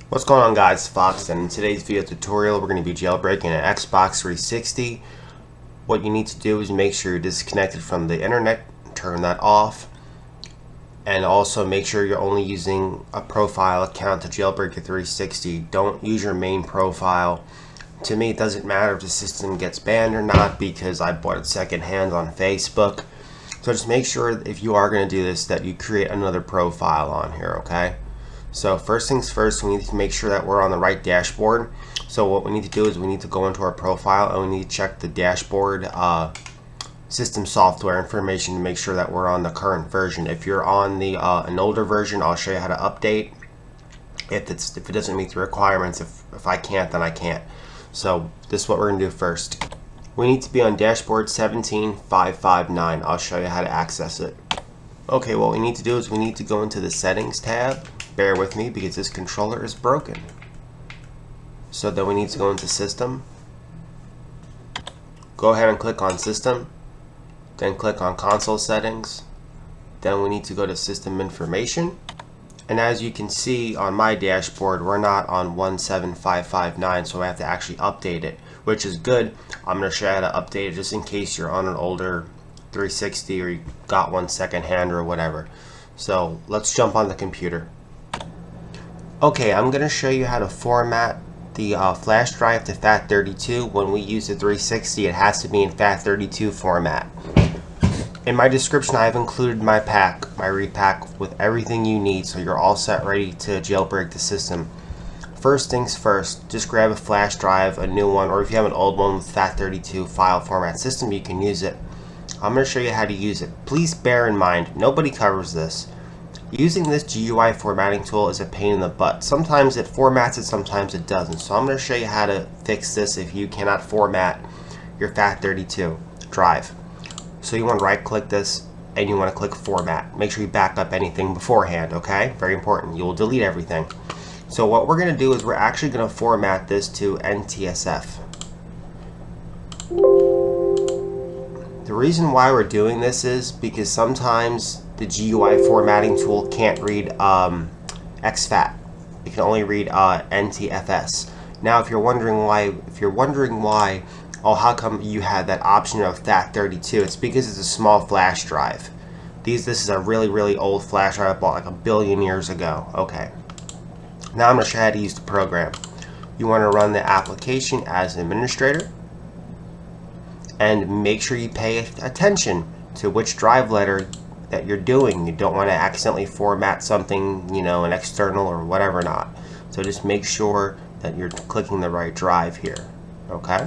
What's going on, guys? Fox, and in today's video tutorial we're going to be jailbreaking an Xbox 360. What you need to do is make sure you're disconnected from the internet, turn that off, and also make sure you're only using a profile account to jailbreak your 360. Don't use your main profile. To me, it doesn't matter if the system gets banned or not because I bought it secondhand on Facebook. So just make sure if you are going to do this that you create another profile on here, okay? So first things first, we need to make sure that we're on the right dashboard. So what we need to do is we need to go into our profile and we need to check the dashboard system software information to make sure that we're on the current version. If you're on the an older version, I'll show you how to update. If it doesn't meet the requirements, if I can't, then I can't. So this is what we're going to do first. We need to be on dashboard 17559. I'll show you how to access it. Okay, what we need to do is we need to go into the settings tab. Bear with me because this controller is broken. So then we need to go into system. Go ahead and click on system. Then click on console settings. Then we need to go to system information. And as you can see on my dashboard, we're not on 17559, so I have to actually update it, which is good. I'm going to show you how to update it just in case you're on an older 360 or you got one secondhand or whatever. So let's jump on the computer. Okay, I'm going to show you how to format the flash drive to FAT32. When we use the 360, it has to be in FAT32 format. In my description, I have included my repack with everything you need, so you're all set ready to jailbreak the system. First things first, just grab a flash drive, a new one, or if you have an old one with FAT32 file format system, you can use it. I'm going to show you how to use it. Please bear in mind, nobody covers this. Using this GUI formatting tool is a pain in the butt. Sometimes it formats it, sometimes it doesn't. So I'm going to show you how to fix this if you cannot format your FAT32 drive. So you want to right click this and you want to click format. Make sure you back up anything beforehand, okay? Very important. You will delete everything. So what we're going to do is we're actually going to format this to NTSF. The reason why we're doing this is because sometimes the GUI formatting tool can't read exFAT. It can only read NTFS. Now, if you're wondering why, oh, how come you had that option of FAT32? It's because it's a small flash drive. This is a really old flash drive I bought like 1 billion years ago. Okay. Now I'm going to show you how to use the program. You want to run the application as an administrator. And make sure you pay attention to which drive letter that you're doing. You don't want to accidentally format something, an external or whatever not. So just make sure that you're clicking the right drive here. Okay?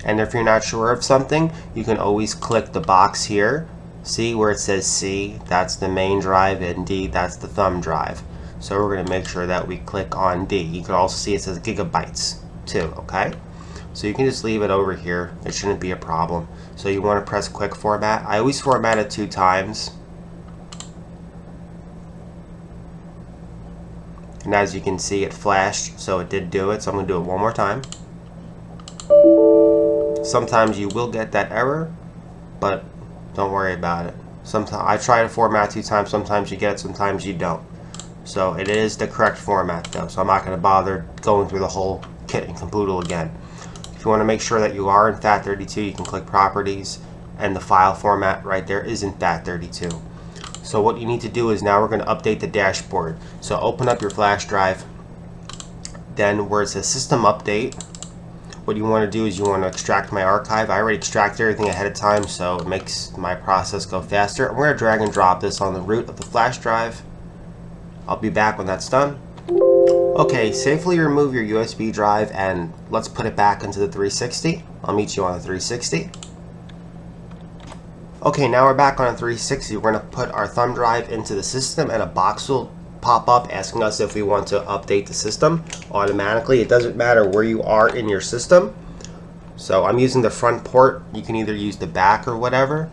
And if you're not sure of something, you can always click the box here. See where it says C, that's the main drive, and D, that's the thumb drive. So we're going to make sure that we click on D. You can also see it says gigabytes too, okay? So you can just leave it over here. It shouldn't be a problem. So you want to press quick format. I always format it 2 times. And as you can see, it flashed, so it did do it. So I'm going to do it one more time. Sometimes you will get that error, but don't worry about it. Sometimes I try to format 2 times. Sometimes you get it, sometimes you don't. So it is the correct format though. So I'm not going to bother going through the whole kit and caboodle again. If you want to make sure that you are in FAT32, you can click Properties, and the file format right there is in FAT32. So what you need to do is now we're going to update the dashboard. So open up your flash drive. Then where it says System Update, what you want to do is you want to extract my archive. I already extracted everything ahead of time, so it makes my process go faster. I'm going to drag and drop this on the root of the flash drive. I'll be back when that's done. Okay, safely remove your USB drive and let's put it back into the 360. I'll meet you on the 360. Okay, now we're back on the 360. We're going to put our thumb drive into the system and a box will pop up asking us if we want to update the system automatically. It doesn't matter where you are in your system. So I'm using the front port. You can either use the back or whatever.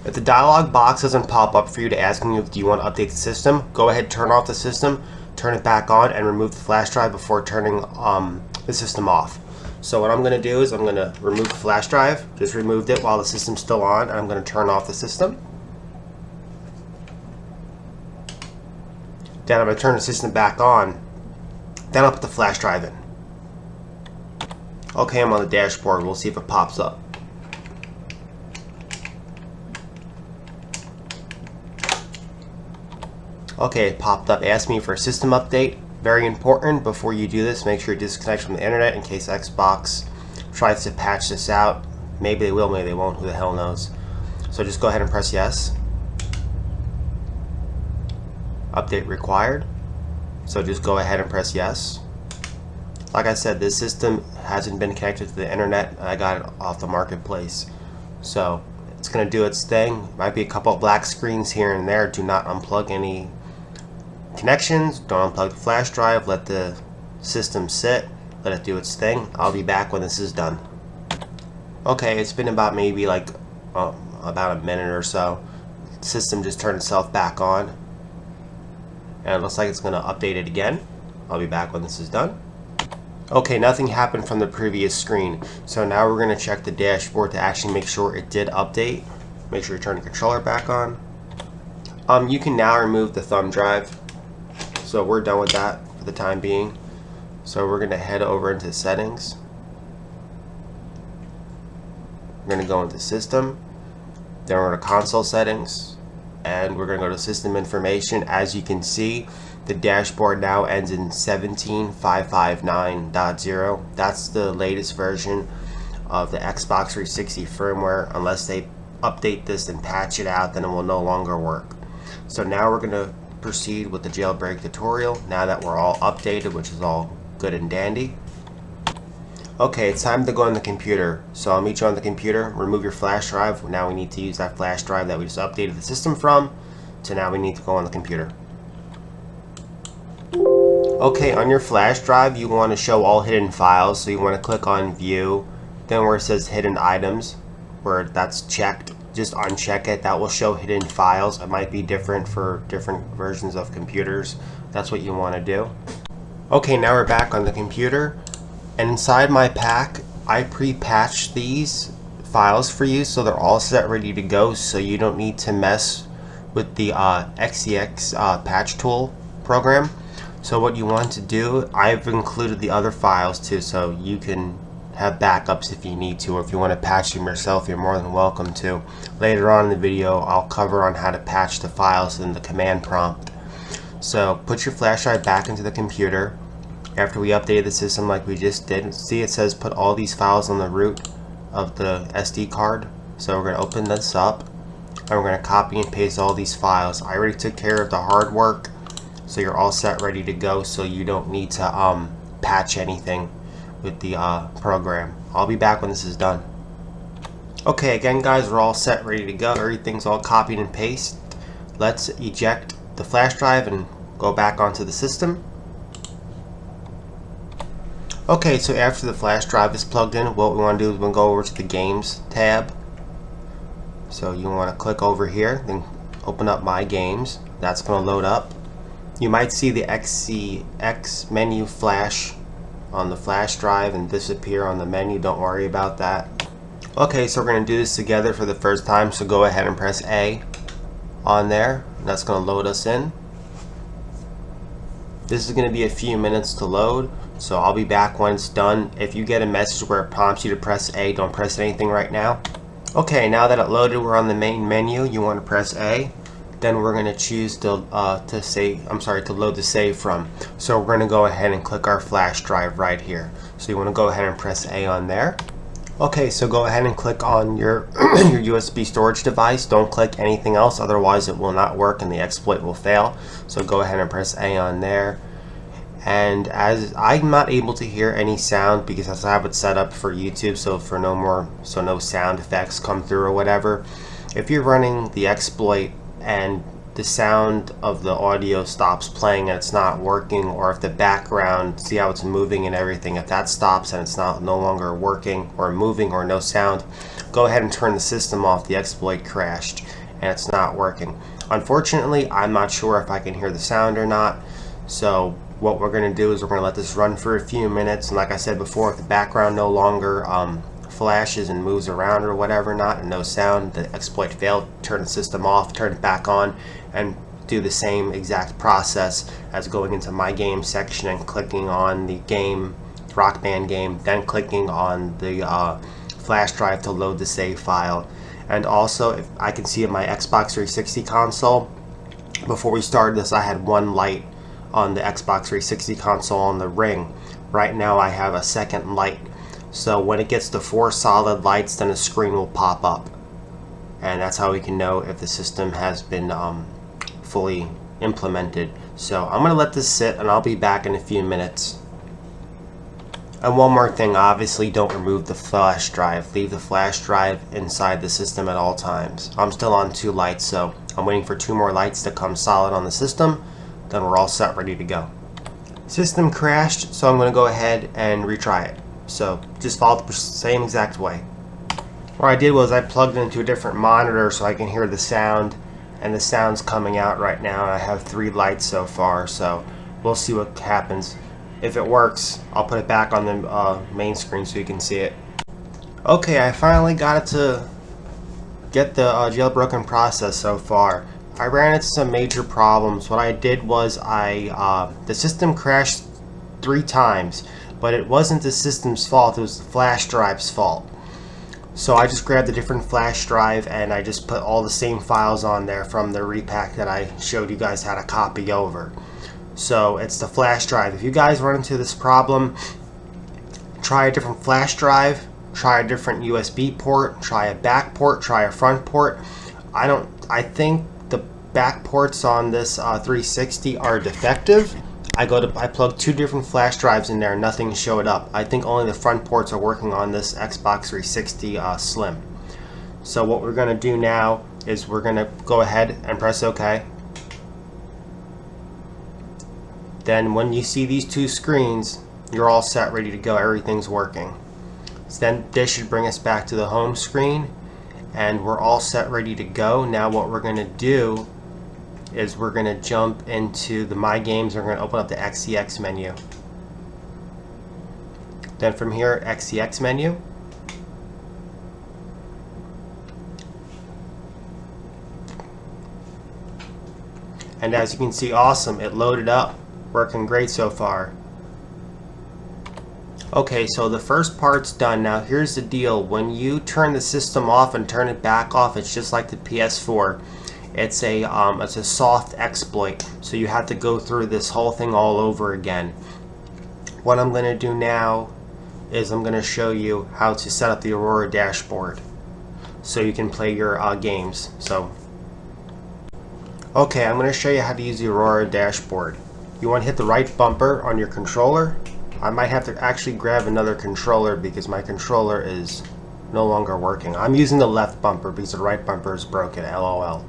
If the dialog box doesn't pop up for you to asking you if you want to update the system, go ahead, turn off the system, turn it back on, and remove the flash drive before turning the system off. So what I'm going to do is I'm going to remove the flash drive, just removed it while the system's still on, and I'm going to turn off the system. Then I'm going to turn the system back on, then I'll put the flash drive in. Okay, I'm on the dashboard, we'll see if it pops up. Okay, it popped up, asked me for a system update. Very important, before you do this, make sure you disconnect from the internet in case Xbox tries to patch this out. Maybe they will, maybe they won't, who the hell knows. So just go ahead and press yes. Update required. So just go ahead and press yes. Like I said, this system hasn't been connected to the internet. I got it off the marketplace. So it's going to do its thing. Might be a couple of black screens here and there. Do not unplug any connections, don't unplug the flash drive, let the system sit, let it do its thing. I'll be back when this is done. Okay, it's been about maybe like about a minute or so. The system just turned itself back on, and it looks like it's going to update it again. I'll be back when this is done. Okay, nothing happened from the previous screen, so now we're going to check the dashboard to actually make sure it did update. Make sure you turn the controller back on. You can now remove the thumb drive. So we're done with that for the time being. So we're going to head over into settings. We're going to go into system. Then we're going to console settings. And we're going to go to system information. As you can see, the dashboard now ends in 17.559.0. That's the latest version of the Xbox 360 firmware. Unless they update this and patch it out, then it will no longer work. So now we're going to proceed with the jailbreak tutorial now that we're all updated, which is all good and dandy. Okay, it's time to go on the computer. So I'll meet you on the computer. Remove your flash drive. Now we need to use that flash drive that we just updated the system from. So now we need to go on the computer. Okay, on your flash drive you want to show all hidden files. So you want to click on view, then where it says hidden items, where that's checked, just uncheck it. That will show hidden files. It might be different for different versions of computers. That's what you want to do. Okay, now we're back on the computer, and inside my pack I pre-patched these files for you, so they're all set ready to go, so you don't need to mess with the XEX patch tool program. So what you want to do, I've included the other files too, so you can have backups if you need to, or if you want to patch them yourself, you're more than welcome to. Later on in the video I'll cover on how to patch the files in the command prompt. So put your flash drive back into the computer. After we updated the system like we just did, see it says put all these files on the root of the SD card. So we're going to open this up and we're going to copy and paste all these files. I already took care of the hard work, so you're all set ready to go, so you don't need to patch anything with the program. I'll be back when this is done. Okay, again guys, we're all set ready to go. Everything's all copied and pasted. Let's eject the flash drive and go back onto the system. Okay, so after the flash drive is plugged in, what we want to do is we'll go over to the games tab. So you want to click over here, then open up my games. That's going to load up. You might see the XCX menu flash on the flash drive and disappear on the menu. Don't worry about that. Okay, so we're going to do this together for the first time, so go ahead and press A on there. That's going to load us in. This is going to be a few minutes to load, so I'll be back when it's done. If you get a message where it prompts you to press A, don't press anything right now. Okay, now that it loaded, we're on the main menu. You want to press A. Then we're going to choose to load the save from. So we're going to go ahead and click our flash drive right here. So you want to go ahead and press A on there. Okay, so go ahead and click on your your USB storage device. Don't click anything else, otherwise it will not work and the exploit will fail. So go ahead and press A on there. And as I'm not able to hear any sound because I have it set up for YouTube, so no sound effects come through or whatever. If you're running the exploit and the sound of the audio stops playing and it's not working, or if the background, see how it's moving and everything, if that stops and it's no longer working or moving or no sound, go ahead and turn the system off. The exploit crashed and it's not working. Unfortunately, I'm not sure if I can hear the sound or not, So what we're going to do is we're going to let this run for a few minutes, and like I said before, if the background no longer flashes and moves around or whatever not, and no sound, the exploit failed. Turn the system off, turn it back on, and do the same exact process as going into my game section and clicking on the game, Rock Band game, then clicking on the flash drive to load the save file. And also, if I can see in my Xbox 360 console, before we started this I had one light on the Xbox 360 console on the ring. Right now I have a second light. So when it gets to 4 solid lights, then a screen will pop up. And that's how we can know if the system has been fully implemented. So I'm going to let this sit, and I'll be back in a few minutes. And one more thing, obviously don't remove the flash drive. Leave the flash drive inside the system at all times. I'm still on 2 lights, so I'm waiting for 2 more lights to come solid on the system. Then we're all set, ready to go. System crashed, so I'm going to go ahead and retry it. So just follow the same exact way. What I did was I plugged it into a different monitor so I can hear the sound, and the sound's coming out right now, and I have 3 lights so far, so we'll see what happens. If it works, I'll put it back on the main screen so you can see it. Okay, I finally got it to get the jailbroken process so far. I ran into some major problems. What I did was the system crashed 3 times, but it wasn't the system's fault, it was the flash drive's fault. So I just grabbed a different flash drive and I just put all the same files on there from the repack that I showed you guys how to copy over. So it's the flash drive. If you guys run into this problem, try a different flash drive, try a different USB port, try a back port, try a front port. I think the back ports on this 360 are defective. I plugged 2 different flash drives in there, nothing showed up. I think only the front ports are working on this Xbox 360 Slim. So what we're going to do now is we're going to go ahead and press OK. Then when you see these 2 screens, you're all set, ready to go, everything's working. So then this should bring us back to the home screen, and we're all set, ready to go. Now what we're going to do is we're going to jump into the My Games. We're going to open up the XEX menu. Then from here, XEX menu. And as you can see, awesome, it loaded up. Working great so far. Okay, so the first part's done. Now here's the deal. When you turn the system off and turn it back off, it's just like the PS4. It's a soft exploit, so you have to go through this whole thing all over again. What I'm going to do now is I'm going to show you how to set up the Aurora dashboard so you can play your games. So, okay, I'm going to show you how to use the Aurora dashboard. You want to hit the right bumper on your controller. I might have to actually grab another controller because my controller is no longer working. I'm using the left bumper because the right bumper is broken, LOL.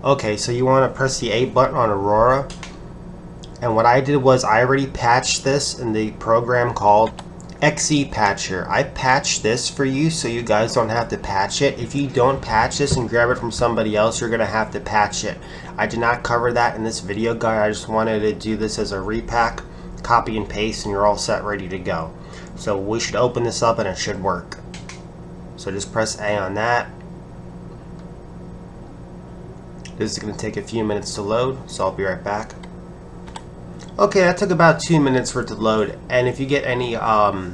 Okay, so you want to press the A button on Aurora, and what I did was I already patched this in the program called XE Patcher. I patched this for you so you guys don't have to patch it. If you don't patch this and grab it from somebody else, you're going to have to patch it. I did not cover that in this video guide. I just wanted to do this as a repack, copy and paste, and you're all set, ready to go. So we should open this up and it should work. So just press A on that. This is going to take a few minutes to load, so I'll be right back. Okay, that took about 2 minutes for it to load, and if you get any, yeah,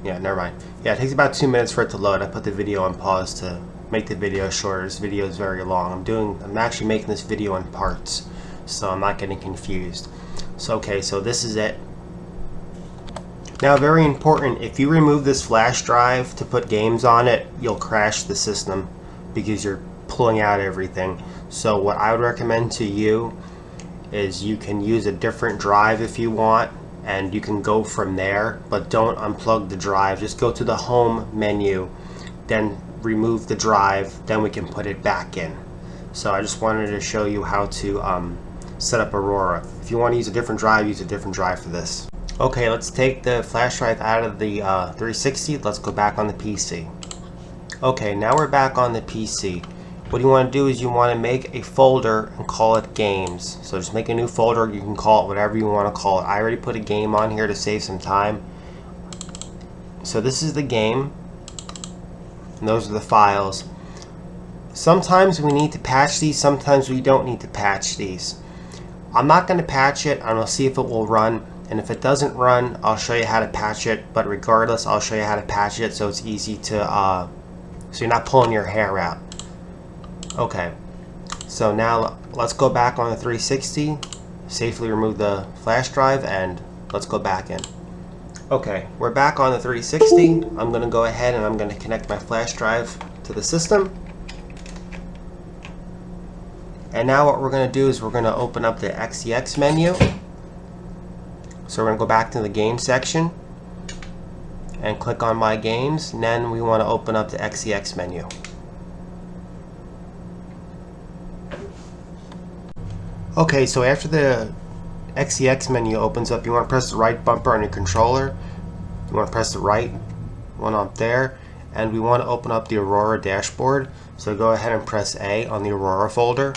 never mind. Yeah, it takes about 2 minutes for it to load. I put the video on pause to make the video shorter. This video is very long. I'm actually making this video in parts, so I'm not getting confused. So, okay, so this is it. Now, very important, if you remove this flash drive to put games on it, you'll crash the system because you're pulling out everything. So what I would recommend to you is you can use a different drive if you want, and you can go from there, but don't unplug the drive. Just go to the home menu, then remove the drive, then we can put it back in. So I just wanted to show you how to set up Aurora. If you want to use a different drive, use a different drive for this. Okay, let's take the flash drive out of the 360. Let's go back on the PC. Okay, now we're back on the PC. what you want to do is you want to make a folder and call it games. So just make a new folder. You can call it whatever you want to call it. I already put a game on here to save some time. So this is the game, and those are the files. Sometimes we need to patch these, sometimes we don't need to patch these. I'm not going to patch it, and I'll see if it will run, and if it doesn't run, I'll show you how to patch it, but regardless, I'll show you how to patch it so it's easy to, so you're not pulling your hair out. Okay, so now let's go back on the 360, safely remove the flash drive, and let's go back in. Okay, we're back on the 360. I'm going to go ahead and I'm going to connect my flash drive to the system. And now what we're going to do is we're going to open up the XEX menu. So we're going to go back to the game section and click on My Games, and then we want to open up the XEX menu. Okay, so after the XEX menu opens up, you want to press the right bumper on your controller. You want to press the right one up there, and we want to open up the Aurora dashboard. So go ahead and press A on the Aurora folder.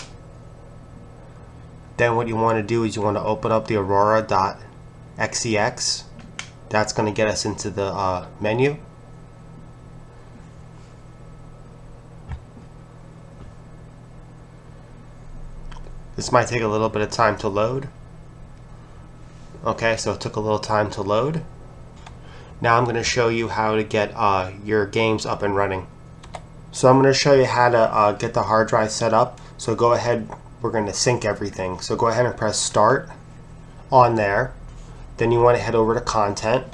Then what you want to do is you want to open up the Aurora.xex. That's going to get us into the menu. This might take a little bit of time to load. Okay, so it took a little time to load. Now I'm going to show you how to get your games up and running. So I'm going to show you how to get the hard drive set up. So go ahead, we're going to sync everything. So go ahead and press Start on there. Then you want to head over to Content.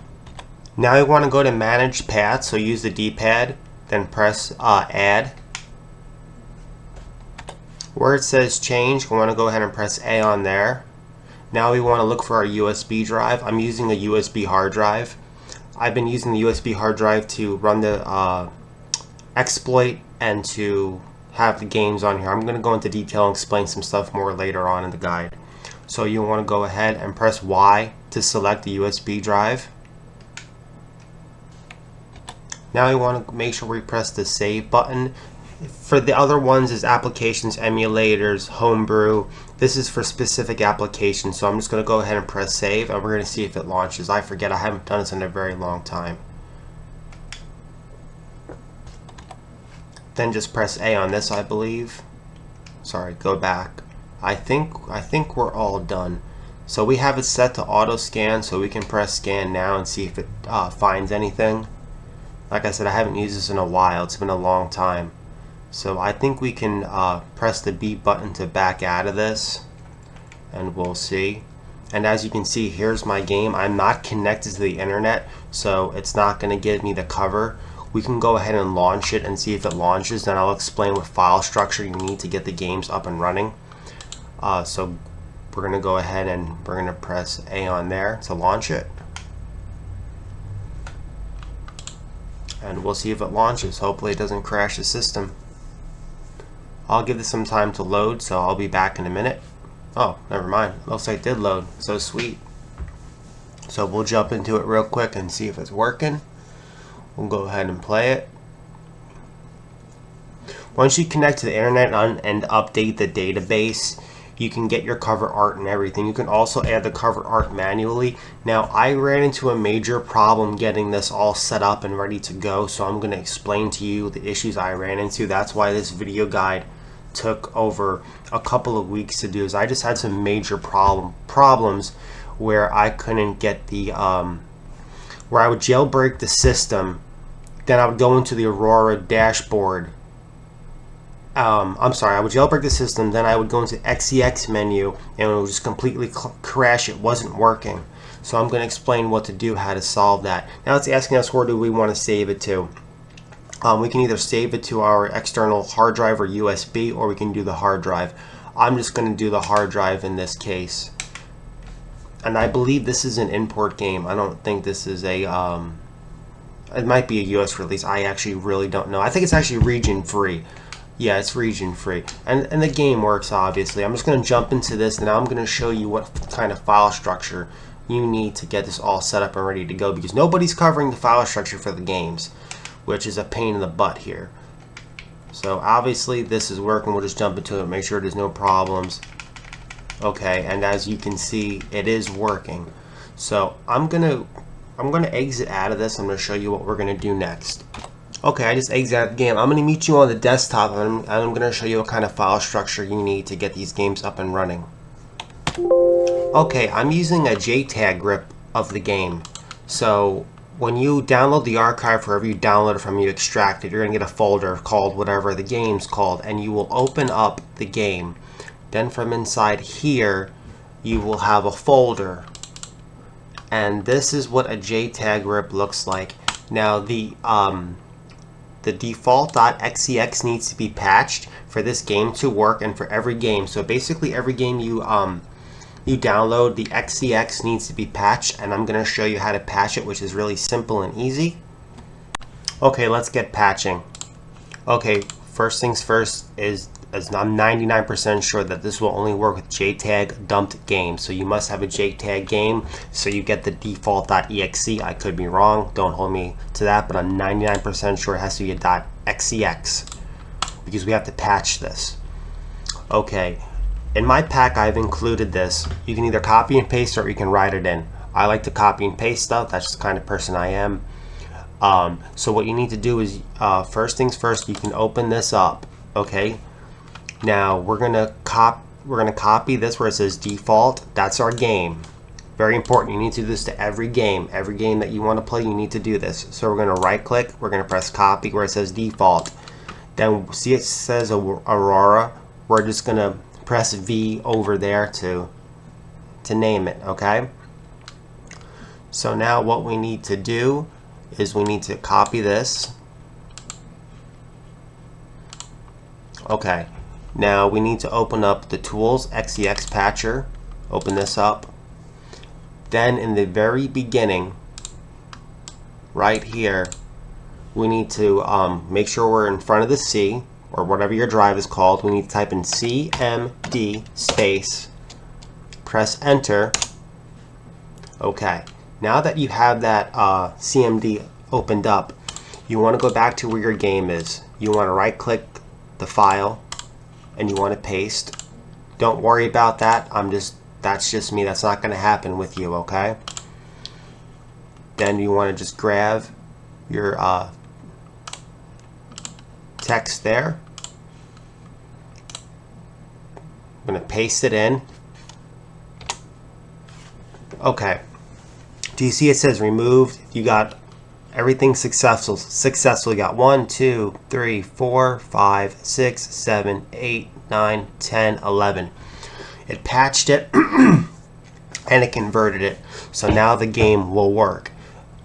Now you want to go to Manage Paths, so use the D-pad, then press Add. Where it says Change, we want to go ahead and press A on there. Now we want to look for our USB drive. I'm using a USB hard drive. I've been using the USB hard drive to run the exploit and to have the games on here. I'm going to go into detail and explain some stuff more later on in the guide. So you want to go ahead and press Y to select the USB drive. Now you want to make sure we press the Save button. For the other ones is applications, emulators, homebrew. This is for specific applications, so I'm just going to go ahead and press Save, and we're going to see if it launches. I forget, I haven't done this in a very long time. Then just press A on this, I believe. Sorry, go back. I think we're all done. So we have it set to auto scan, so we can press Scan now and see if it finds anything. Like I said, I haven't used this in a while. It's been a long time. So I think we can press the B button to back out of this, and we'll see. And as you can see, here's my game. I'm not connected to the internet, so it's not going to give me the cover. We can go ahead and launch it and see if it launches. Then I'll explain what file structure you need to get the games up and running. So we're going to go ahead and we're going to press A on there to launch it. And we'll see if it launches. Hopefully it doesn't crash the system. I'll give this some time to load, so I'll be back in a minute. Oh, never mind. Looks like it did load. So sweet. So we'll jump into it real quick and see if it's working. We'll go ahead and play it. Once you connect to the internet and update the database, you can get your cover art and everything. You can also add the cover art manually. Now, I ran into a major problem getting this all set up and ready to go, so I'm going to explain to you the issues I ran into. That's why this video guide took over a couple of weeks to do. Is I just had some major problems where I couldn't get the where I would jailbreak the system, then I would go into the Aurora dashboard. I'm sorry, I would jailbreak the system, then I would go into XEX menu, and it would just completely crash. It wasn't working. So I'm going to explain what to do, how to solve that. Now it's asking us where do we want to save it to. We can either save it to our external hard drive or USB, or we can do the hard drive. I'm just going to do the hard drive in this case. And I believe this is an import game. I don't think this is a, it might be a US release. I actually really don't know. I think it's actually region free. Yeah, it's region free. And the game works, obviously. I'm just going to jump into this, and now I'm going to show you what kind of file structure you need to get this all set up and ready to go, because nobody's covering the file structure for the games, which is a pain in the butt here. So obviously this is working. We'll just jump into it, make sure there's no problems. Okay, and as you can see, it is working. So I'm gonna exit out of this. I'm gonna show you what we're gonna do next. Okay, I just exited out of the game. I'm gonna meet you on the desktop, and I'm gonna show you what kind of file structure you need to get these games up and running. Okay, I'm using a JTAG grip of the game. So when you download the archive, wherever you download it from, you extract it, you're going to get a folder called whatever the game's called, and you will open up the game. Then from inside here, you will have a folder. And this is what a JTAG grip looks like. Now the default .xex needs to be patched for this game to work, and for every game. So basically every game you download, the xex needs to be patched, and I'm going to show you how to patch it, which is really simple and easy. Okay, let's get patching. Okay, first things first is I'm 99% sure that this will only work with JTAG dumped games. So you must have a JTAG game so you get the default.exe. I could be wrong, don't hold me to that, but I'm 99% sure it has to be a .xex because we have to patch this. Okay. In my pack, I've included this. You can either copy and paste or you can write it in. I like to copy and paste stuff. That's the kind of person I am. So what you need to do is, first things first, you can open this up. Okay. Now we're gonna copy this where it says default. That's our game. Very important. You need to do this to every game. Every game that you want to play, you need to do this. So we're gonna right click. We're gonna press copy where it says default. Then see it says Aurora. We're just gonna press V over there to name it. Okay, so now what we need to do is we need to copy this. Okay, now we need to open up the tools xex patcher, open this up. Then in the very beginning right here, we need to make sure we're in front of the C, or whatever your drive is called. We need to type in CMD space, press enter. Okay, now that you have that CMD opened up, you want to go back to where your game is. You want to right click the file and you want to paste. Don't worry about that. That's just me. That's not going to happen with you, okay? Then you want to just grab your text there. I'm going to paste it in. Okay. Do you see it says removed? You got everything successful. You got 1, 2, 3, 4, 5, 6, 7, 8, 9, 10, 11. It patched it and it converted it. So now the game will work.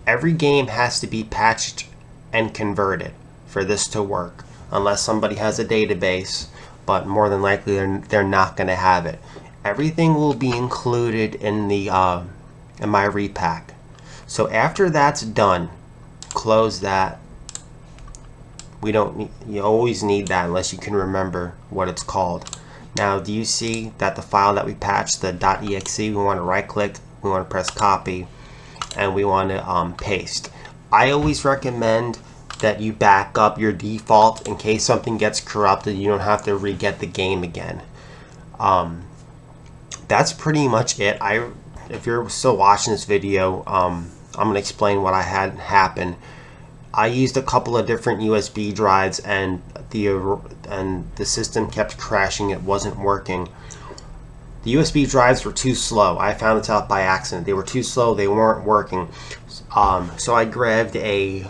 Every game has to be patched and converted for this to work, unless somebody has a database, but more than likely they're not going to have it. Everything will be included in the in my repack. So after that's done, close that. We don't need, you always need that unless you can remember what it's called. Now, do you see that the file that we patched, the .exe, we want to right click, we want to press copy, and we want to paste. I always recommend that you back up your default in case something gets corrupted. You don't have to re-get the game again. That's pretty much it. If you're still watching this video, I'm going to explain what I had happen. I used a couple of different USB drives, and the system kept crashing. It wasn't working. The USB drives were too slow. I found this out by accident. They were too slow. They weren't working. So I grabbed a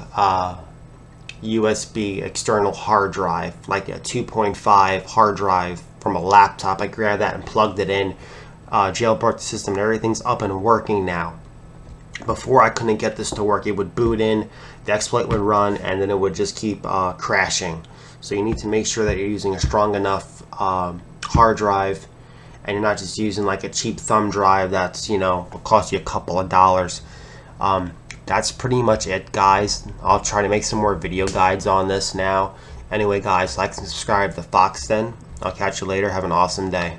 USB external hard drive, like a 2.5 hard drive from a laptop. I grabbed that and plugged it in, jailbroke the system, and everything's up and working now. Before, I couldn't get this to work. It would boot in, the exploit would run, and then it would just keep crashing. So you need to make sure that you're using a strong enough hard drive, and you're not just using like a cheap thumb drive that's, you know, will cost you a couple of dollars. That's pretty much it, guys. I'll try to make some more video guides on this now. Anyway, guys, like and subscribe to Fox then. I'll catch you later. Have an awesome day.